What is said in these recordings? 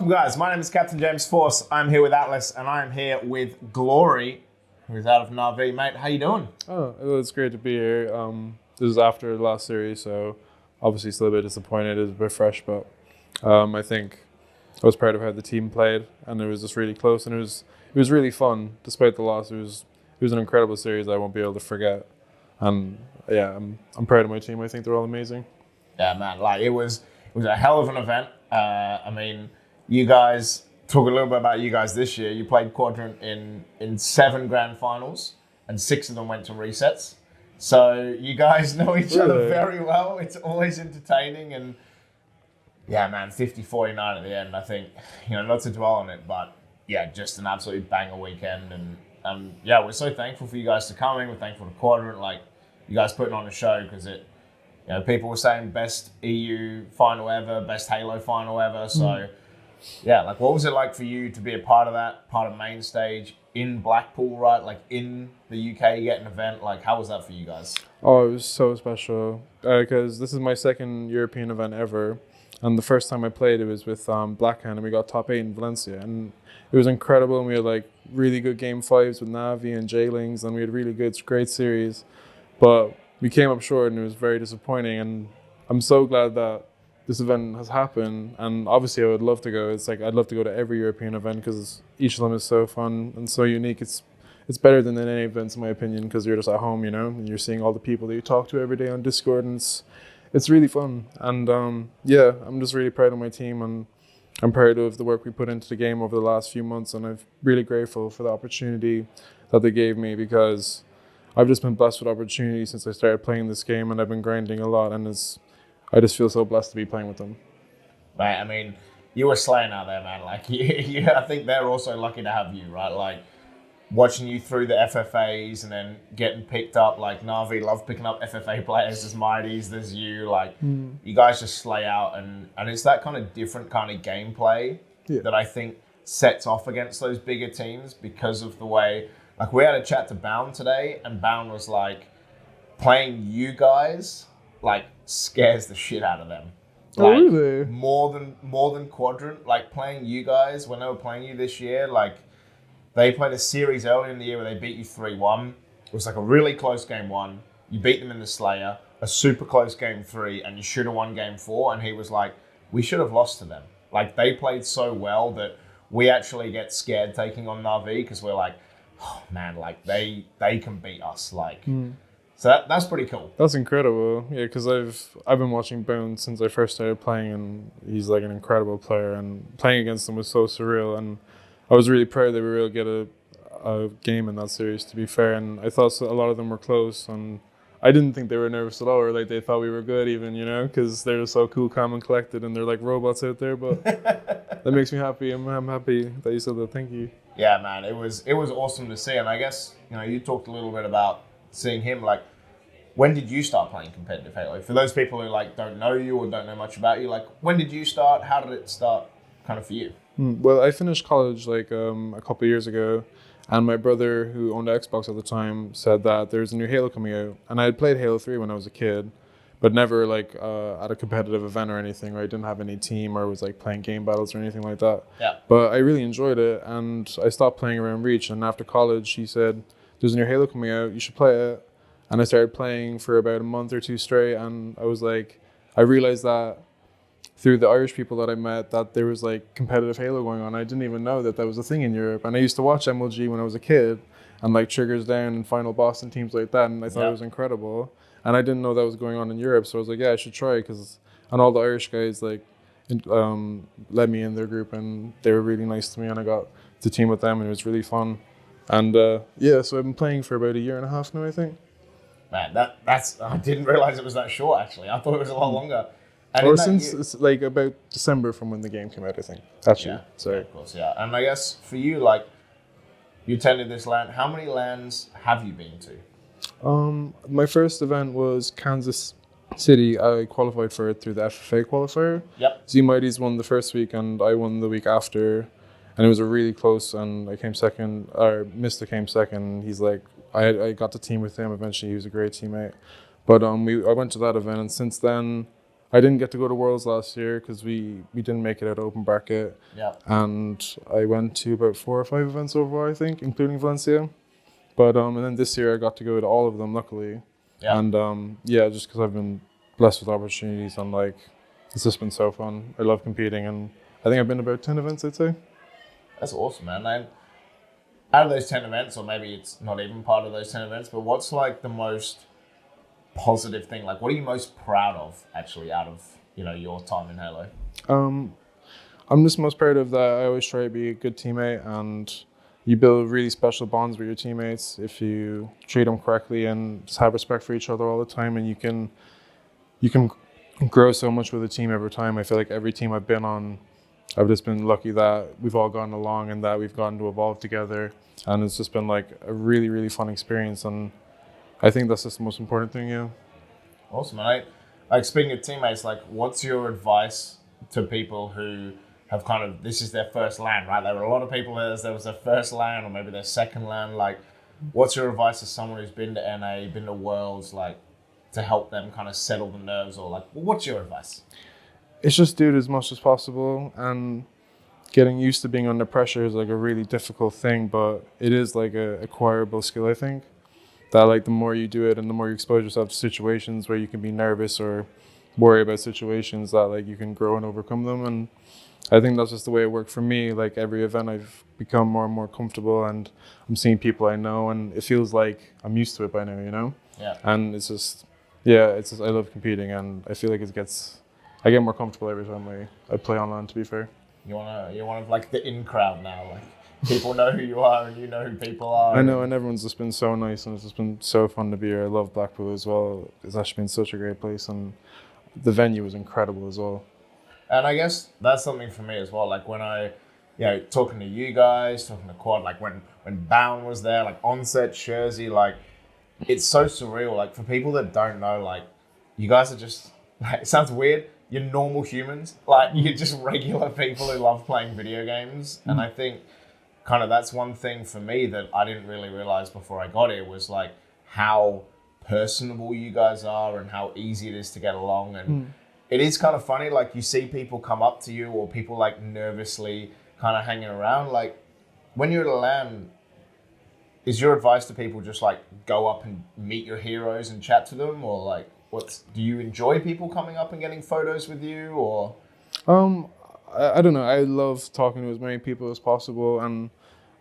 Welcome, guys. My name is Captain James Force. I'm here with Atlas, and I'm here with Glory, who is out of NaVi. Mate, how you doing? Oh, it's great to be here. This is after the last series, so obviously still a bit disappointed. It's a bit fresh, but I think I was proud of how the team played, and it was just really close, and it was really fun despite the loss. It was an incredible series I won't be able to forget, and yeah, I'm proud of my team. I think they're all amazing. Yeah, man. Like it was a hell of an event. I mean, you guys talk a little bit about you guys this year. You played Quadrant in 7 grand finals, and 6 of them went to resets. So you guys know each other very well. It's always entertaining, and yeah, man, 50-49 at the end. I think, not to dwell on it, but yeah, just an absolute banger weekend. And yeah, we're so thankful for you guys to come in. We're thankful to Quadrant, like you guys putting on a show, because people were saying best EU final ever, best Halo final ever. So yeah, like what was it like for you to be a part of that, part of main stage in Blackpool, right? Like in the UK, you get an event. Like how was that for you guys? Oh, it was so special because this is my second European event ever. And the first time I played, it was with Blackhand, and we got top 8 in Valencia. And it was incredible. And we had like really good game 5s with NaVi and Jailings, and we had really great series. But we came up short, and it was very disappointing. And I'm so glad that this event has happened. And obviously, I would love to go. It's like I'd love to go to every European event because each of them is so fun and so unique. It's better than any events, in my opinion, because you're just at home, and you're seeing all the people that you talk to every day on Discord, and it's really fun. And yeah, I'm just really proud of my team, and I'm proud of the work we put into the game over the last few months, and I'm really grateful for the opportunity that they gave me, because I've just been blessed with opportunities since I started playing this game, and I've been grinding a lot, and I just feel so blessed to be playing with them. Right, I mean, you were slaying out there, man. Like, I think they're also lucky to have you, right? Like, watching you through the FFAs and then getting picked up, like NaVi love picking up FFA players. There's Mighties, there's you. Like, you guys just slay out, and it's that kind of different kind of gameplay that I think sets off against those bigger teams because of the way. Like, we had a chat to Bound today, and Bound was like, playing you guys like scares the shit out of them. Like, oh, really? More than Quadrant. Like, playing you guys when they were playing you this year, like. They played a series early in the year where they beat you 3-1. It was like a really close game 1. You beat them in the Slayer, a super close game 3, and you should have won game 4. And he was like, we should have lost to them. Like, they played so well that we actually get scared taking on NaVi because we're like, oh man, like they can beat us. Like, so that's pretty cool. That's incredible. Yeah, because I've been watching Bound since I first started playing, and he's like an incredible player, and playing against him was so surreal. And I was really proud that we were able to get a game in that series, to be fair. And I thought a lot of them were close, and I didn't think they were nervous at all, or like they thought we were good even, because they're so cool, calm, and collected, and they're like robots out there. But that makes me happy. I'm happy that you said that. Thank you. Yeah, man, it was awesome to see. And I guess, you talked a little bit about seeing him. Like, when did you start playing competitive Halo? For those people who like don't know you or don't know much about you, like when did you start? How did it start kind of for you? Well, I finished college like a couple of years ago, and my brother, who owned an Xbox at the time, said that there's a new Halo coming out. And I had played Halo 3 when I was a kid, but never like at a competitive event or anything, where I didn't have any team or was like playing game battles or anything like that. Yeah. But I really enjoyed it, and I stopped playing around Reach. And after college, he said, there's a new Halo coming out, you should play it. And I started playing for about a month or 2 straight, and I was like, I realized that through the Irish people that I met, that there was like competitive Halo going on. I didn't even know that was a thing in Europe. And I used to watch MLG when I was a kid, and like Triggers Down and Final Boss and teams like that, and I thought it was incredible. And I didn't know that was going on in Europe, so I was like, yeah, I should try, and all the Irish guys like let me in their group, and they were really nice to me, and I got to team with them, and it was really fun. And yeah, so I've been playing for about 1.5 years now, I think. Man, that's I didn't realize it was that short. Actually, I thought it was a lot longer. And or since it's like about December from when the game came out, I think. Actually, yeah, sorry. Of course, yeah. And I guess for you, like, you attended this LAN. How many LANs have you been to? My first event was Kansas City. I qualified for it through the FFA qualifier. Yep. Z-Mighties won the first week, and I won the week after. And it was a really close, and I came second, or Mr. came second. He's like, I got the team with him eventually. He was a great teammate. But I went to that event, and since then, I didn't get to go to Worlds last year because we didn't make it out of open bracket. Yeah. And I went to about 4 or 5 events overall, I think, including Valencia. But and then this year I got to go to all of them, luckily. Yeah. And yeah, just because I've been blessed with opportunities and like it's just been so fun. I love competing, and I think I've been to about 10 events, I'd say. That's awesome, man. And out of those 10 events, or maybe it's not even part of those 10 events, but what's like the most positive thing? Like, what are you most proud of actually out of, your time in Halo? I'm just most proud of that. I always try to be a good teammate, and you build really special bonds with your teammates if you treat them correctly and just have respect for each other all the time. And you can grow so much with a team every time. I feel like every team I've been on, I've just been lucky that we've all gotten along and that we've gotten to evolve together. And it's just been like a really, really fun experience. And I think that's just the most important thing, yeah. Awesome, mate. Like, speaking of teammates, like, what's your advice to people who have this is their first LAN, right? There were a lot of people there was their first LAN or maybe their second LAN. Like, what's your advice to someone who's been to NA, been to Worlds, like, to help them kind of settle the nerves, or like, what's your advice? It's just do it as much as possible, and getting used to being under pressure is like a really difficult thing, but it is like a acquirable skill, I think. That like the more you do it and the more you expose yourself to situations where you can be nervous or worry about situations, that like you can grow and overcome them. And I think that's just the way it worked for me. Like every event I've become more and more comfortable, and I'm seeing people I know, and it feels like I'm used to it by now, Yeah. And it's just I love competing, and I feel like I get more comfortable every time I play online, to be fair. You're one of like the in crowd now, like people know who you are and you know who people are. I know, and everyone's just been so nice, and it's just been so fun to be here. I love Blackpool as well. It's actually been such a great place, and the venue was incredible as well. And I guess that's something for me as well. Like when talking to you guys, talking to Quad, like when Bound was there, like Onset, Jersey, like it's so surreal. Like for people that don't know, like you guys are just, like, it sounds weird, you're normal humans. Like you're just regular people who love playing video games. And I think kind of that's one thing for me that I didn't really realize before I got here was like how personable you guys are and how easy it is to get along. And it is kind of funny, like you see people come up to you or people like nervously kind of hanging around. Like when you're at a LAN, is your advice to people just like go up and meet your heroes and chat to them, or like do you enjoy people coming up and getting photos with you, or? I don't know. I love talking to as many people as possible, and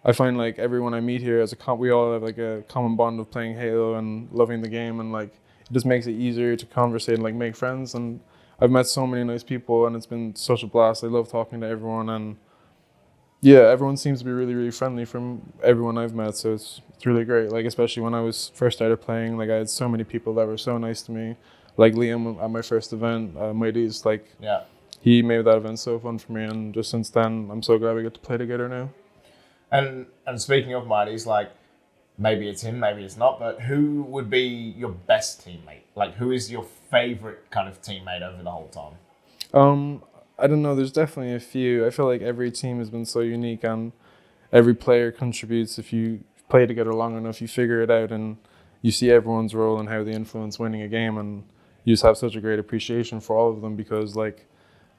I find like everyone I meet here we all have like a common bond of playing Halo and loving the game, and like it just makes it easier to conversate and like make friends. And I've met so many nice people, and it's been such a blast. I love talking to everyone, and yeah, everyone seems to be really, really friendly from everyone I've met. So it's really great. Like especially when I was first started playing, like I had so many people that were so nice to me. Like Liam at my first event, Mighty's like he made that event so fun for me, and just since then, I'm so glad we get to play together now. And speaking of Mighty's, like maybe it's him, maybe it's not, but who would be your best teammate? Like who is your favorite kind of teammate over the whole time? I don't know. There's definitely a few. I feel like every team has been so unique, and every player contributes. If you play together long enough, you figure it out, and you see everyone's role and how they influence winning a game, and you just have such a great appreciation for all of them, because like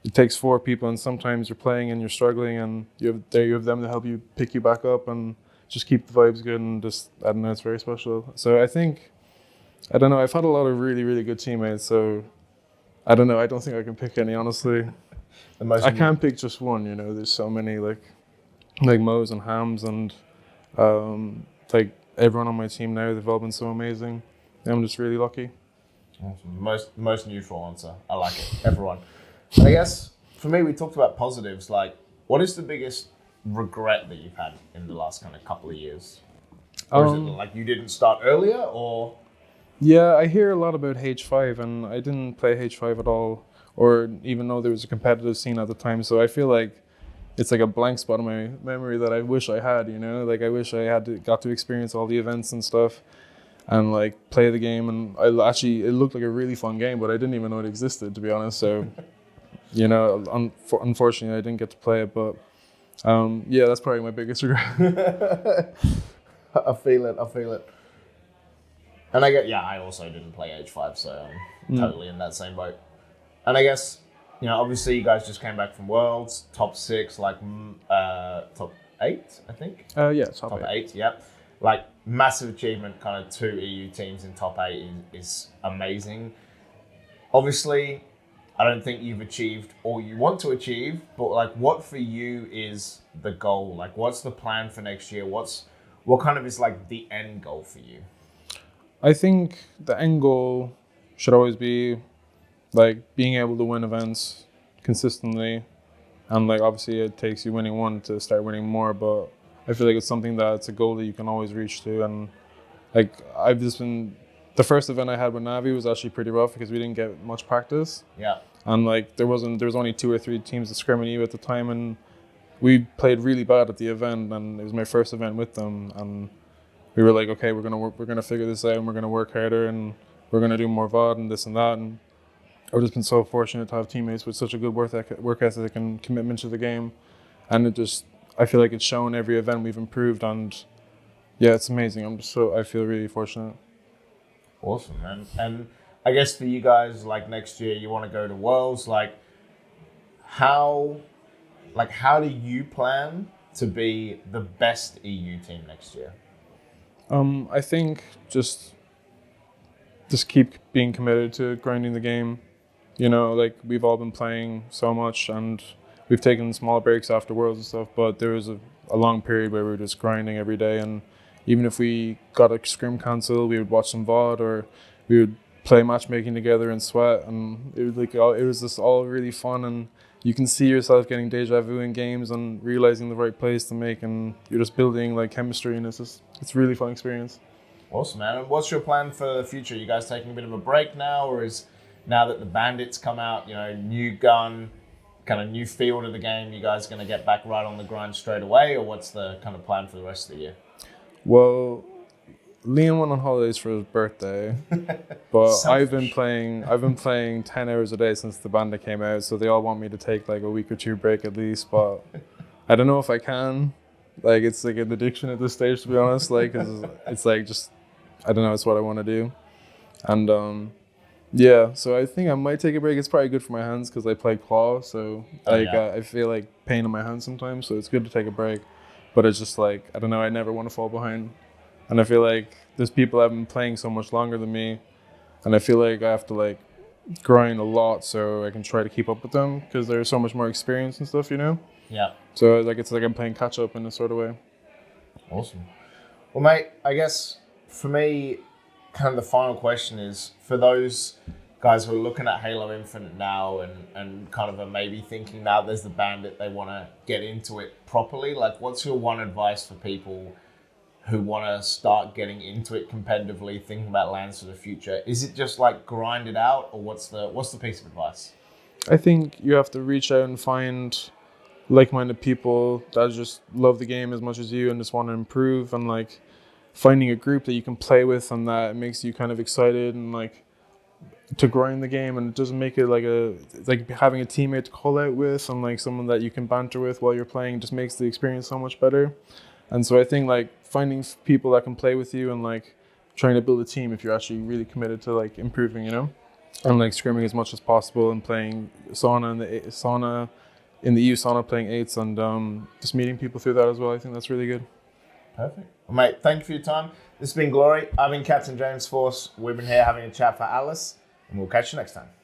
it takes 4 people, and sometimes you're playing and you're struggling, and you have them to help you pick you back up and just keep the vibes good, and just I don't know, it's very special. So I don't know, I've had a lot of really, really good teammates, so I don't know, I don't think I can pick any, honestly. I can't pick just one, there's so many like Mo's and Hams, and like everyone on my team now, they've all been so amazing. I'm just really lucky. Awesome. Most neutral answer. I like it. Everyone. And I guess for me, we talked about positives. Like, what is the biggest regret that you've had in the last kind of couple of years? Or is it like you didn't start earlier, or? Yeah, I hear a lot about H5, and I didn't play H5 at all, or even know there was a competitive scene at the time. So I feel like it's like a blank spot in my memory that I wish I had, Like I wish I got to experience all the events and stuff, and like play the game. And it looked like a really fun game, but I didn't even know it existed, to be honest. So, unfortunately I didn't get to play it, but yeah, that's probably my biggest regret. I feel it. And I also didn't play H5, so I'm totally in that same boat. And I guess, obviously you guys just came back from Worlds, top 6, like top 8, I think. Yeah, Top 8, yep. Like massive achievement, kind of 2 EU teams in top 8 is amazing. Obviously, I don't think you've achieved all you want to achieve, but like what for you is the goal? Like what's the plan for next year? What kind of is like the end goal for you? I think the end goal should always be like being able to win events consistently, and like obviously it takes you winning one to start winning more, but I feel like it's something that's a goal that you can always reach to. And like the first event I had with NaVi was actually pretty rough because we didn't get much practice. Yeah. And like there was only 2 or 3 teams that scrimmed you at the time, and we played really bad at the event, and it was my first event with them, and we were like, okay, we're gonna figure this out, and we're gonna work harder, and we're gonna do more VOD and this and that. And I've just been so fortunate to have teammates with such a good work ethic and commitment to the game, and I feel like it's shown every event we've improved, and yeah, it's amazing. I feel really fortunate. Awesome, man. And I guess for you guys, like next year, you want to go to Worlds. Like, how do you plan to be the best EU team next year? I think just keep being committed to grinding the game. Like we've all been playing so much, and we've taken small breaks after Worlds and stuff, but there was a long period where we were just grinding every day, and even if we got a scrim cancel, we would watch some VOD, or we would play matchmaking together and sweat, and it was just all really fun, and you can see yourself getting deja vu in games and realizing the right plays to make, and you're just building like chemistry, and it's a really fun experience. Awesome, man. And what's your plan for the future? You guys taking a bit of a break now, or is now that the Bandits come out, new gun, kind of new feel to the game, you guys going to get back right on the grind straight away, or what's the kind of plan for the rest of the year? Well, Liam went on holidays for his birthday, but I've been playing 10 hours a day since the Bandit came out, so they all want me to take like a week or 2 break at least, but I don't know if I can. Like it's like an addiction at this stage, to be honest. Like it's like just I don't know. It's what I want to do, and yeah. So I think I might take a break. It's probably good for my hands because I play claw, so I feel like pain in my hands sometimes. So it's good to take a break, but it's just like I don't know. I never want to fall behind, and I feel like there's people that have been playing so much longer than me, and I feel like I have to like grind a lot so I can try to keep up with them because they're so much more experienced and stuff. Yeah. So like it's like I'm playing catch up in a sort of way. Awesome. Well, mate, I guess for me, kind of the final question is for those guys who are looking at Halo Infinite now and kind of are maybe thinking now there's the Bandit, they want to get into it properly. Like, what's your one advice for people who want to start getting into it competitively, thinking about LANs for the future? Is it just like grind it out, or what's the piece of advice? I think you have to reach out and find like-minded people that just love the game as much as you and just want to improve, and like finding a group that you can play with and that makes you kind of excited and like to grind the game, and it doesn't make it like having a teammate to call out with and like someone that you can banter with while you're playing just makes the experience so much better. And so I think like finding people that can play with you and like trying to build a team if you're actually really committed to like improving, and like scrimming as much as possible and playing sauna in the EU sauna playing 8s and just meeting people through that as well. I think that's really good. Perfect. Well, mate, thank you for your time. This has been Glory. I've been Captain James Force. We've been here having a chat for Alice, and we'll catch you next time.